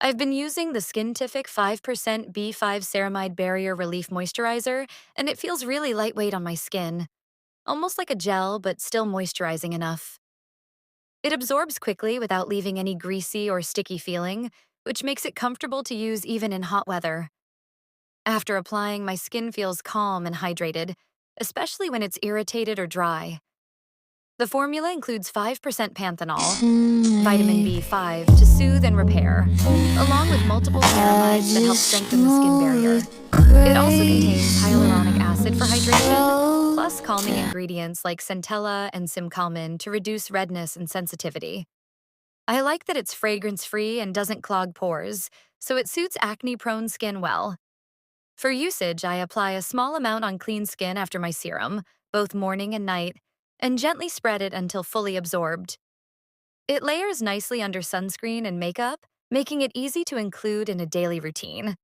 I've been using the SKINTIFIC 5% B5 Ceramide Barrier Relief Moisturizer, and it feels really lightweight on my skin. Almost like a gel, but still moisturizing enough. It absorbs quickly without leaving any greasy or sticky feeling, which makes it comfortable to use even in hot weather. After applying, my skin feels calm and hydrated, especially when it's irritated or dry. The formula includes 5% Panthenol, vitamin B5 to soothe and repair, along with multiple I ceramides that help just strengthen the skin barrier. wanna It also contains praise hyaluronic acid for hydration, you. plus calming ingredients like centella and simcalmin to reduce redness and sensitivity. I like that it's fragrance-free and doesn't clog pores, so it suits acne-prone skin well. For usage, I apply a small amount on clean skin after my serum, both morning and night, and gently spread it until fully absorbed. It layers nicely under sunscreen and makeup, making it easy to include in a daily routine.